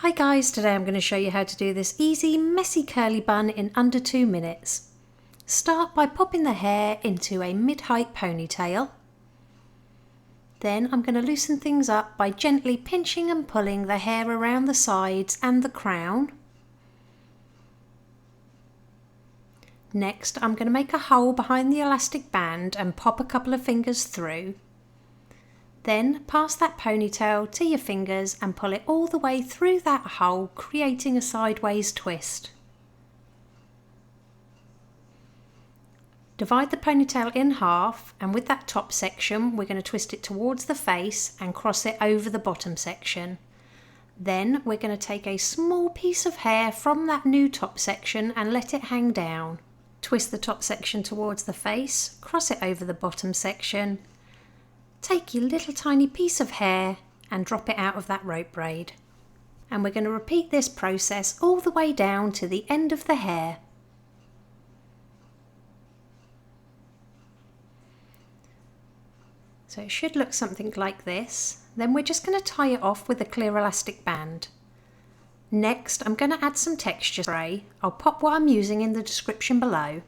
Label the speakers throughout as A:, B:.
A: Hi guys, today I'm going to show you how to do this easy, messy curly bun in under 2 minutes. Start by popping the hair into a mid-height ponytail. Then I'm going to loosen things up by gently pinching and pulling the hair around the sides and the crown. Next, I'm going to make a hole behind the elastic band and pop a couple of fingers through. Then pass that ponytail to your fingers and pull it all the way through that hole, creating a sideways twist. Divide the ponytail in half, and with that top section we're going to twist it towards the face and cross it over the bottom section. Then we're going to take a small piece of hair from that new top section and let it hang down. Twist the top section towards the face, cross it over the bottom section. Take your little tiny piece of hair and drop it out of that rope braid. And we're going to repeat this process all the way down to the end of the hair. So it should look something like this. Then we're just going to tie it off with a clear elastic band. Next, I'm going to add some texture spray. I'll pop what I'm using in the description below.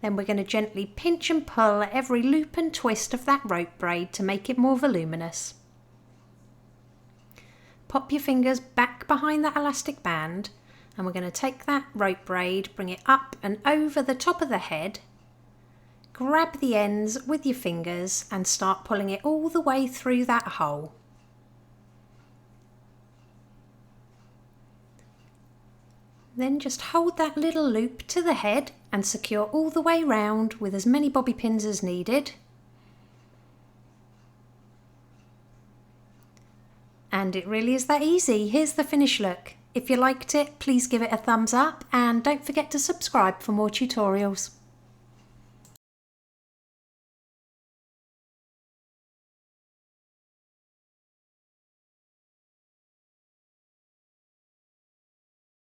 A: Then we're going to gently pinch and pull every loop and twist of that rope braid to make it more voluminous. Pop your fingers back behind that elastic band, and we're going to take that rope braid, bring it up and over the top of the head, grab the ends with your fingers and start pulling it all the way through that hole. Then just hold that little loop to the head and secure all the way round with as many bobby pins as needed. And it really is that easy. Here's the finished look. If you liked it, please give it a thumbs up and don't forget to subscribe for more tutorials.